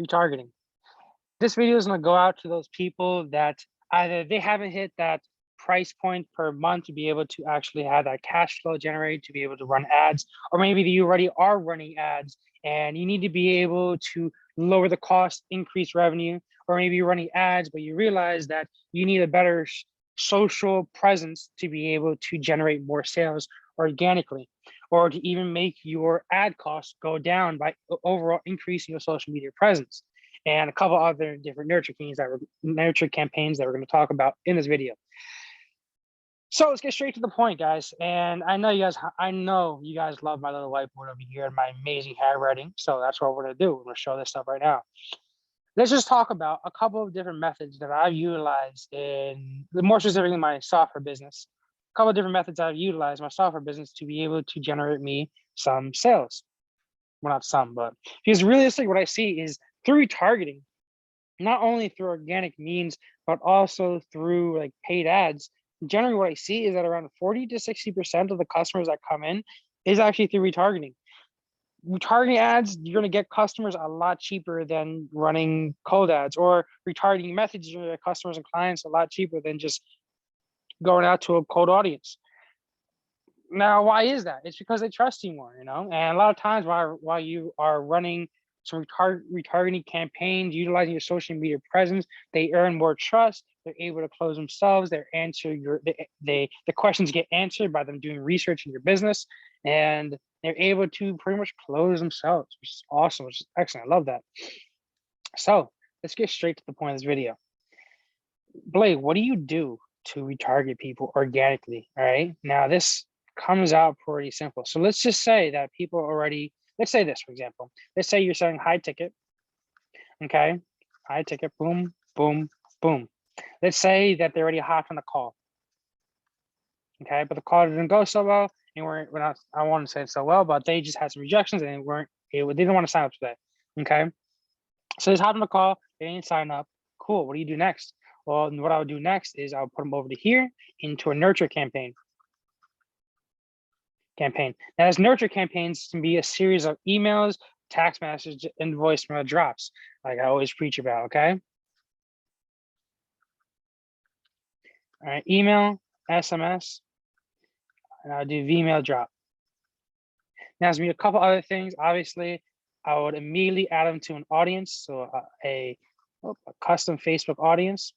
retargeting. This video is going to go out to those people that either they haven't hit that price point per month to be able to actually have that cash flow generated to be able to run ads, or maybe you already are running ads and you need to be able to lower the cost, increase revenue, or maybe you're running ads, but you realize that you need a better social presence to be able to generate more sales organically, or to even make your ad costs go down by overall increasing your social media presence, and a couple other different nurture campaigns that we're going to talk about in this video. So let's get straight to the point, guys. And I know you guys love my little whiteboard over here and my amazing handwriting. So that's what we're going to do. We're going to show this stuff right now. Let's just talk about a couple of different methods that I've utilized in, more specifically, my software business. A couple of different methods I've utilized in my software business to be able to generate me some sales. Well, not some, but because realistically, what I see is through retargeting, not only through organic means, but also through like paid ads. Generally, what I see is that around 40 to 60% of the customers that come in is actually through retargeting. Retargeting ads, you're going to get customers a lot cheaper than running cold ads, or retargeting methods, you're going to get customers and clients a lot cheaper than just going out to a cold audience. Now, why is that? It's because they trust you more, you know? And a lot of times while you are running some retargeting campaigns, utilizing your social media presence, they earn more trust. They're able to close themselves. The questions get answered by them doing research in your business, and they're able to pretty much close themselves, which is awesome, which is excellent. I love that. So let's get straight to the point of this video. Blake, what do you do to retarget people organically? All right, now this comes out pretty simple. So let's just say that people already, let's say this, for example, let's say you're selling high ticket, okay? High ticket, boom, boom, boom. Let's say that they already hopped on the call, okay? But the call didn't go so well, and we're not, I want to say it so well, but they just had some rejections and they didn't want to sign up today, okay? So they hopped on the call, they didn't sign up. Cool, what do you do next? Well, what I would do next is I'll put them over to here into a nurture campaign. Now, as nurture campaigns can be a series of emails, text messages, and voicemail drops, like I always preach about, okay? All right, email, SMS, and I'll do Vmail drop. Now, there's gonna be a couple other things. Obviously, I would immediately add them to an audience, so a custom Facebook audience,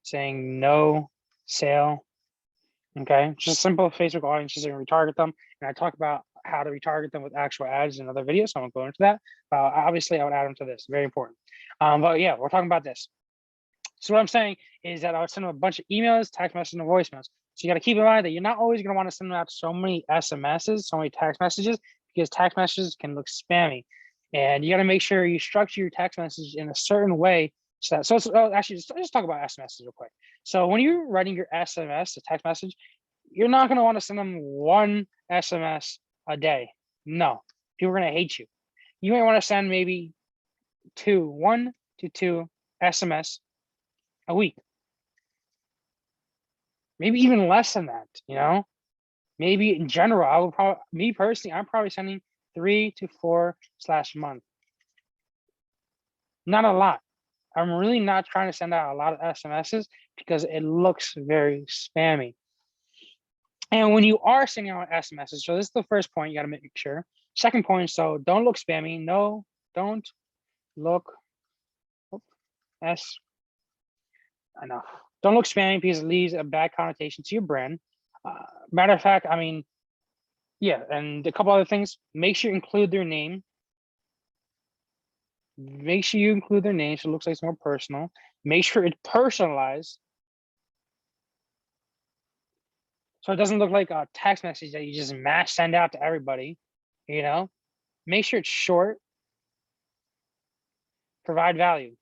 saying no sale. Okay, just a simple Facebook audience, just to retarget them. And I talk about how to retarget them with actual ads in other videos, so I won't go into that. Obviously, I would add them to this, very important. But yeah, we're talking about this. So what I'm saying is that I would send them a bunch of emails, text messages, and voicemails. So you got to keep in mind that you're not always going to want to send them out so many SMSs, so many text messages, because text messages can look spammy. And you got to make sure you structure your text message in a certain way. Actually, just talk about SMSs real quick. So when you're writing your SMS, the text message, you're not going to want to send them one SMS a day. No, people are going to hate you. You might want to send maybe 1 to 2 SMS a week. Maybe even less than that, you know? Maybe in general, I would probably, me personally, I'm probably sending 3 to 4 / month. Not a lot. I'm really not trying to send out a lot of SMSs because it looks very spammy. And when you are sending out SMSs, so this is the first point you got to make sure. Second point, so don't look spammy. No, don't look enough. Don't look spammy because it leaves a bad connotation to your brand. Matter of fact, I mean, yeah, and a couple other things. Make sure you include their name. Make sure you include their name so it looks like it's more personal. Make sure it's personalized, so it doesn't look like a text message that you just mass send out to everybody, you know? Make sure it's short. Provide value.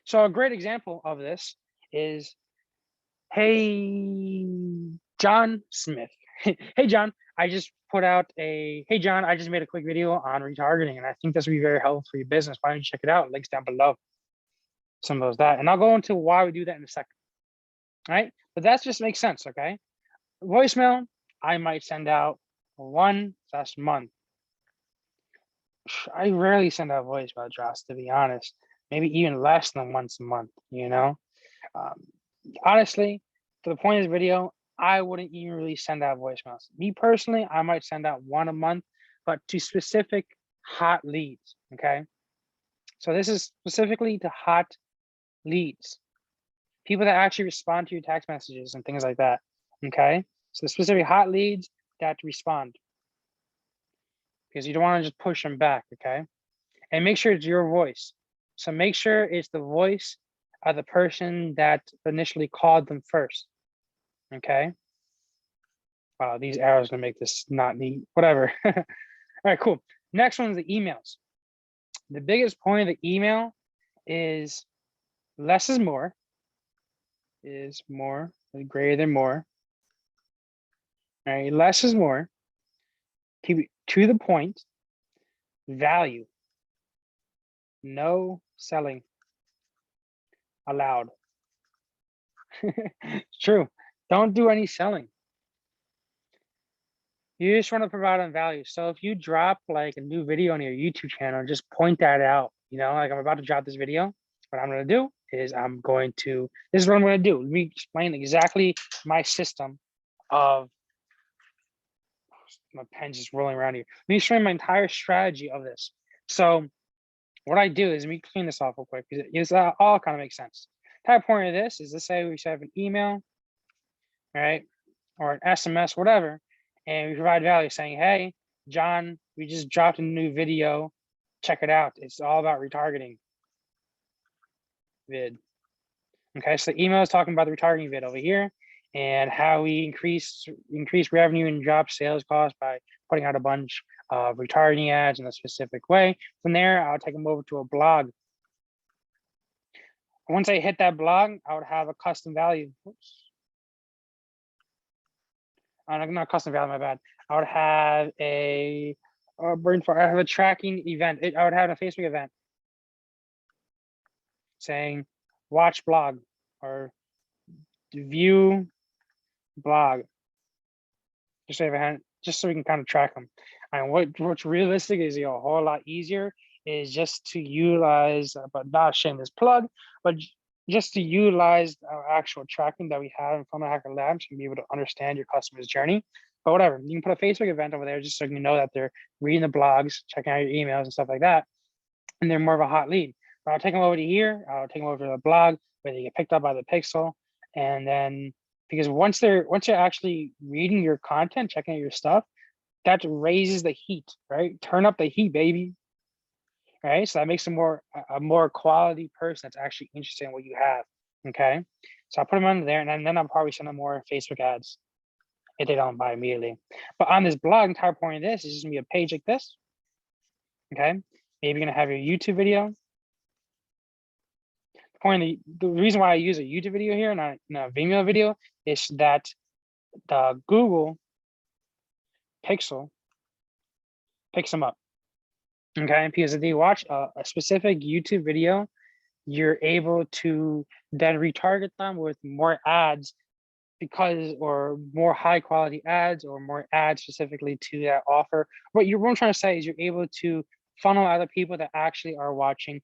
So a great example of this is, hey, John Smith. Hey, John, I just put out hey, John, I just made a quick video on retargeting, and I think this will be very helpful for your business. Why don't you check it out? Links down below. Some of that. And I'll go into why we do that in a second. All right, but that just makes sense, okay? Voicemail, I might send out 1 / month. I rarely send out voicemail drops, to be honest. Maybe even less than once a month, you know? Um, honestly, for the point of this video, I wouldn't even really send out voicemails. Me personally, I might send out one a month, but to specific hot leads, okay? So this is specifically to hot leads, people that actually respond to your text messages and things like that, okay? So specific hot leads that respond, because you don't want to just push them back, okay? And make sure it's your voice. So make sure it's the voice of the person that initially called them first, okay? Wow, these arrows gonna make this not neat, whatever. All right, cool. Next one is the emails. The biggest point of the email is less is more, is greater than more. All right, less is more. Keep it to the point. Value. No selling allowed. It's true. Don't do any selling. You just want to provide on value. So if you drop like a new video on your YouTube channel, just point that out. You know, like I'm about to drop this video. What I'm going to do is this is what I'm going to do. Let me explain exactly my system of, my pen's just rolling around here. Let me explain my entire strategy of this. So what I do is, let me clean this off real quick, because it's all kind of makes sense. The entire point of this is, let's say we have an email, right? Or an SMS, whatever, and we provide value saying, hey, John, we just dropped a new video. Check it out. It's all about retargeting vid. Okay, so the email is talking about the retargeting vid over here and how we increase revenue and drop sales costs by putting out a bunch of retargeting ads in a specific way. From there, I'll take them over to a blog. Once I hit that blog, I would have a custom value. Oops. Not custom value, my bad. I would have a tracking event. I would have a Facebook event saying watch blog or view blog. Just so we can kind of track them. And what's realistic is a whole lot easier is just to utilize, but not shameless plug, but just to utilize our actual tracking that we have in Funnel Hacker Labs and be able to understand your customer's journey. But whatever, you can put a Facebook event over there just so you know that they're reading the blogs, checking out your emails and stuff like that, and they're more of a hot lead. But I'll take them over to here. I'll take them over to the blog where they get picked up by the pixel, and then because once they're actually reading your content, checking out your stuff, that raises the heat, right? Turn up the heat, baby. Right, so that makes them a more quality person that's actually interested in what you have. Okay, so I'll put them under there, and then I'll probably send them more Facebook ads if they don't buy immediately. But on this blog, the entire point of this is just gonna be a page like this. Okay, maybe you're gonna have your YouTube video. The reason why I use a YouTube video here, not a Vimeo video, is that the Google Pixel picks them up. Okay, because if they watch a specific YouTube video, you're able to then retarget them with more ads or more high quality ads or more ads specifically to that offer. What I'm trying to say is you're able to funnel other people that actually are watching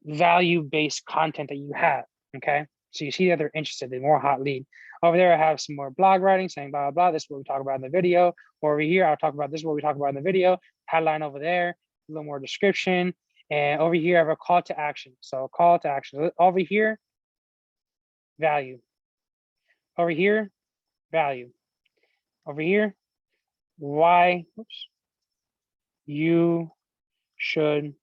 value-based content that you have, okay? So you see that they're interested, they're more hot lead. Over there, I have some more blog writing saying blah, blah, blah, this is what we talk about in the video. Or over here, I'll talk about this is what we talk about in the video. Headline over there, a little more description. And over here, I have a call to action. So call to action. Over here, value. Over here, value. Over here, why you should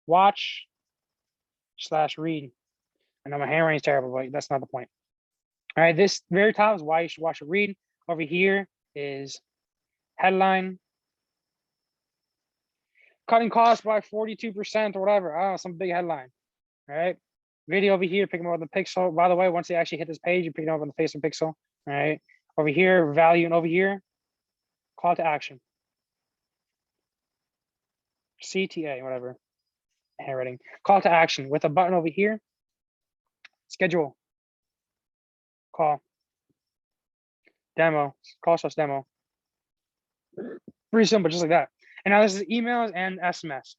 watch/read. I know my handwriting is terrible, but that's not the point. All right, this very top is why you should watch or read. Over here is headline. Cutting costs by 42% or whatever. I don't know, some big headline. All right. Video over here, picking up on the pixel. By the way, once they actually hit this page, you're picking up on the Facebook pixel. All right. Over here, value, and over here, call to action. CTA, whatever. Handwriting. Call to action with a button over here. Schedule. Call. Demo. Call/demo. Pretty simple, just like that. And now this is emails and SMS.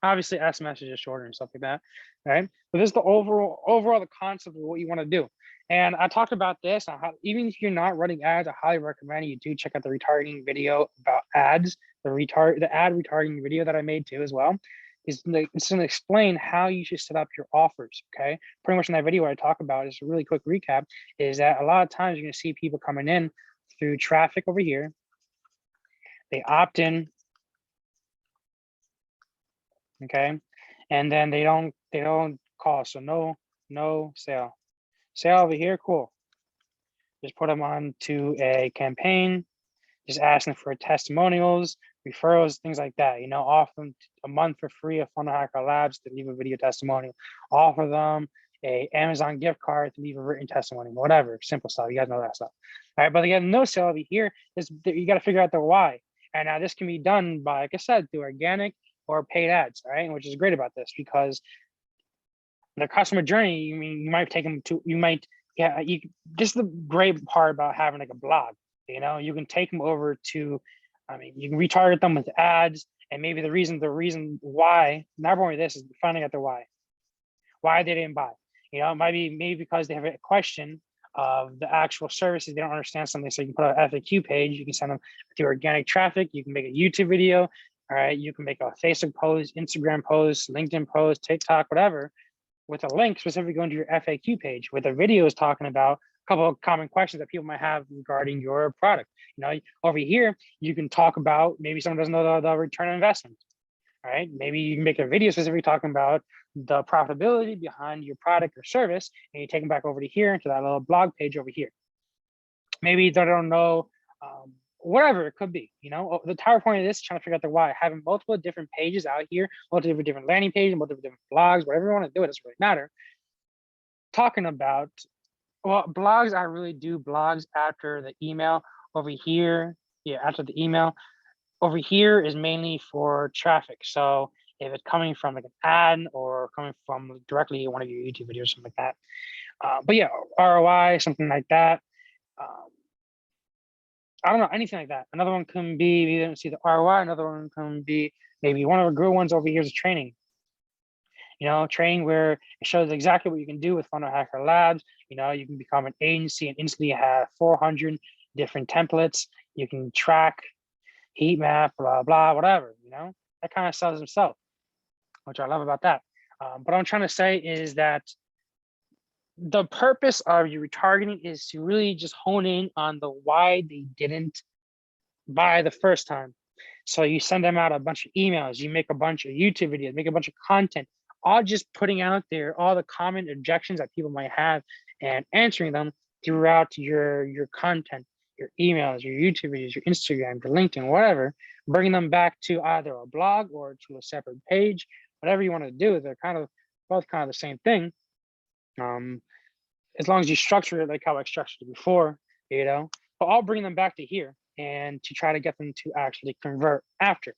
Obviously, SMS is just shorter and stuff like that, right? But this is the overall the concept of what you want to do. And I talked about this. Even if you're not running ads, I highly recommend you do check out the retargeting video about ads, the ad retargeting video that I made too as well. It's going to explain how you should set up your offers. Okay, pretty much in that video what I talk about is a really quick recap. Is that a lot of times you're going to see people coming in through traffic over here. They opt in. Okay, and then they don't call, so no sale over here. Cool. Just put them on to a campaign, just asking for testimonials, referrals, things like that. Offer them a month for free of Funnel Hacker Labs to leave a video testimonial. Offer them a Amazon gift card to leave a written testimony, whatever, simple stuff. You guys know that stuff. All right, but again, no sale over here. You got to figure out the why. And now this can be done by, like I said, through organic or paid ads, right? Which is great about this because the customer journey, you might take them to, this is the great part about having like a blog, you can take them over to, you can retarget them with ads, and maybe the reason why, not only this is finding out the why they didn't buy. It might be maybe because they have a question of the actual services, they don't understand something. So you can put an FAQ page, you can send them to organic traffic, you can make a YouTube video, all right, you can make a Facebook post, Instagram post, LinkedIn post, TikTok, whatever, with a link specifically going to your FAQ page, with the videos talking about a couple of common questions that people might have regarding your product. Over here, you can talk about, maybe someone doesn't know the return on investment, all right? Maybe you can make a video specifically talking about the profitability behind your product or service, and you take them back over to here, into that little blog page over here. Maybe they don't know, whatever it could be. The entire point of this is trying to figure out the why. Having multiple different pages out here, multiple different landing pages, multiple different blogs, whatever you want to do, it doesn't really matter. Talking about, well, blogs, I really do blogs after the email. Over here, after the email. Over here is mainly for traffic. So if it's coming from like an ad or coming from directly one of your YouTube videos, something like that. But yeah, ROI, something like that. I don't know, anything like that. Another one can be, you didn't see the ROI. Another one can be maybe one of the good ones over here is training. Training where it shows exactly what you can do with Funnel Hacker Labs. You can become an agency and instantly have 400 different templates. You can track, heat map, blah, blah, whatever, that kind of sells itself, which I love about that. But what I'm trying to say is that the purpose of your retargeting is to really just hone in on the why they didn't buy the first time. So you send them out a bunch of emails, you make a bunch of YouTube videos, make a bunch of content, all just putting out there all the common objections that people might have and answering them throughout your content, your emails, your YouTube videos, your Instagram, your LinkedIn, whatever, bringing them back to either a blog or to a separate page, whatever you want to do. They're both kind of the same thing. As long as you structure it like how I structured it before, but I'll bring them back to here and to try to get them to actually convert after.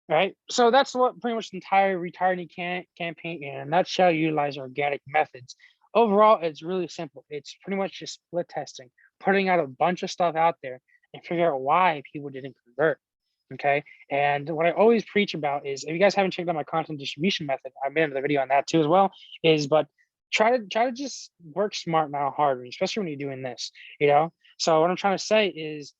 Right. So that's what pretty much the entire retargeting campaign in a nutshell utilize organic methods. Overall, it's really simple. It's pretty much just split testing, putting out a bunch of stuff out there and figure out why people didn't convert. Okay. And what I always preach about is, if you guys haven't checked out my content distribution method, I made another video on that too as well, but try to just work smart, not hard, especially when you're doing this, So what I'm trying to say is,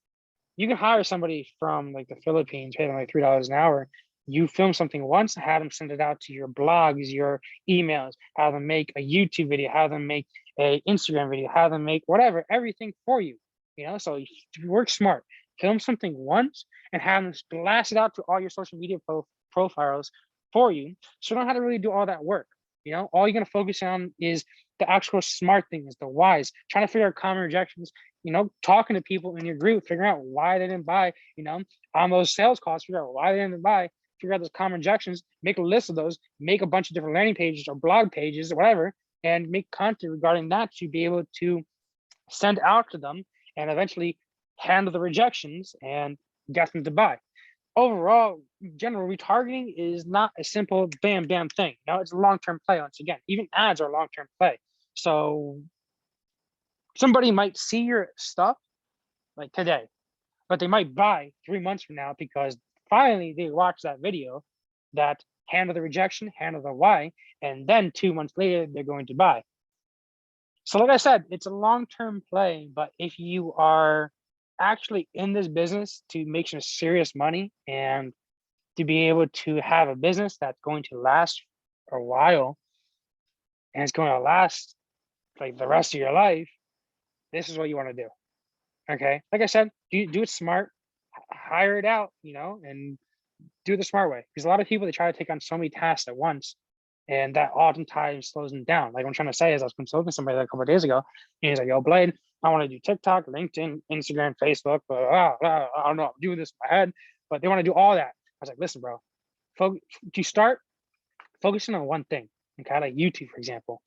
you can hire somebody from like the Philippines, pay them like $3 an hour. You film something once, have them send it out to your blogs, your emails, have them make a YouTube video, have them make a Instagram video, have them make whatever, everything for you. So you work smart. Film something once and have them blast it out to all your social media profiles for you. So you don't have to really do all that work. All you're going to focus on is the actual smart things, the whys, trying to figure out common rejections, talking to people in your group, figuring out why they didn't buy, on those sales calls, figure out why they didn't buy, figure out those common rejections, make a list of those, make a bunch of different landing pages or blog pages or whatever, and make content regarding that to be able to send out to them and eventually handle the rejections and get them to buy. Overall, general retargeting is not a simple bam thing. It's a long-term play. Once again, even ads are long-term play. So somebody might see your stuff like today, but they might buy 3 months from now because finally they watch that video that handle the rejection, handle the why, and then 2 months later, they're going to buy. So like I said, it's a long-term play, but if you are actually in this business to make some serious money and to be able to have a business that's going to last a while and it's going to last like the rest of your life, this is what you want to do. Okay. Like I said, do it smart, hire it out, and do it the smart way. Because a lot of people, they try to take on so many tasks at once, and that oftentimes slows them down. Like what I'm trying to say is I was consulting somebody like a couple of days ago, and he's like, yo, Blade, I want to do TikTok, LinkedIn, Instagram, Facebook, but I don't know, I'm doing this in my head, but they want to do all that. I was like, listen, bro, you start focusing on one thing, okay? Like YouTube, for example,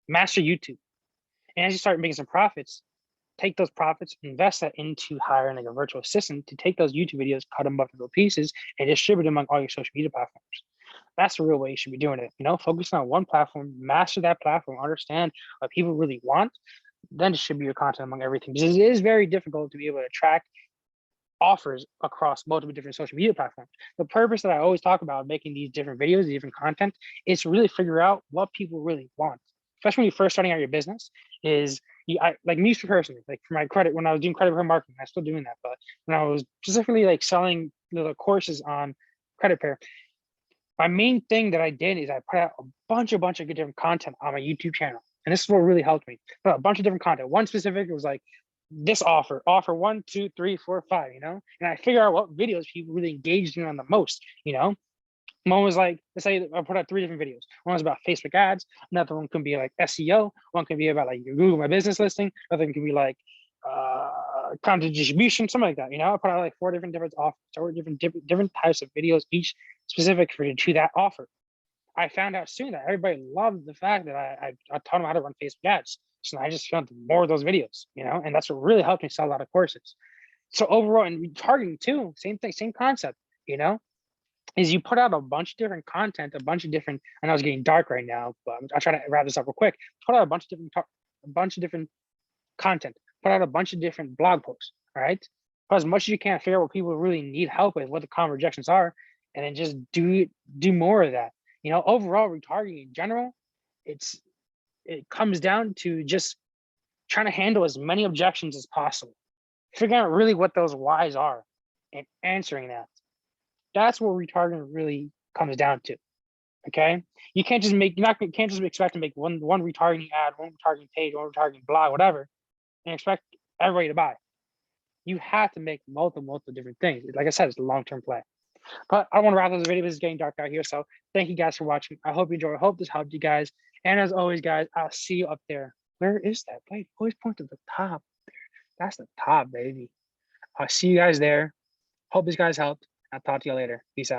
master YouTube. And as you start making some profits, take those profits, invest that into hiring like a virtual assistant to take those YouTube videos, cut them up into little pieces, and distribute them among all your social media platforms. That's the real way you should be doing it. Focus on one platform, master that platform, understand what people really want, then distribute your content among everything. Because it is very difficult to be able to track offers across multiple different social media platforms. The purpose that I always talk about making these different videos, different content, is to really figure out what people really want. Especially when you're first starting out your business, like me personally, like for my credit, when I was doing credit repair marketing, I'm still doing that. But when I was specifically like selling the courses on credit repair, my main thing that I did is I put out a bunch of good different content on my YouTube channel. And this is what really helped me. Put out a bunch of different content. One specific was like this offer 1, 2, 3, 4, 5, and I figure out what videos people really engaged in on the most. One was like, let's say I put out 3 different videos. One was about Facebook ads. Another one could be like SEO. One could be about like your Google My Business listing. Another one could be like content distribution, something like that. I put out like 4 different offers, 4 different types of videos, each specific to that offer. I found out soon that everybody loved the fact that I taught them how to run Facebook ads. So I just found more of those videos, and that's what really helped me sell a lot of courses. So overall, and retargeting too, same thing, same concept, is you put out a bunch of different content, a bunch of different, I know it's getting dark right now, but I'll try to wrap this up real quick. Put out a bunch of different content, put out a bunch of different blog posts, all right? Put as much as you can, figure out what people really need help with, what the common rejections are, and then just do more of that. Overall retargeting in general, it comes down to just trying to handle as many objections as possible, figuring out really what those whys are and answering that. That's what retargeting really comes down to. Okay, you can't just expect to make one retargeting ad, one retargeting page, one retargeting blog, whatever, and expect everybody to buy. You have to make multiple different things. Like I said, it's a long-term play. But I want to wrap up this video. It's getting dark out here, so thank you guys for watching. I hope you enjoyed. I hope this helped you guys. And as always, guys, I'll see you up there. Where is that? Wait, always point to the top. That's the top, baby. I'll see you guys there. Hope this guys helped. I'll talk to you later. Peace out.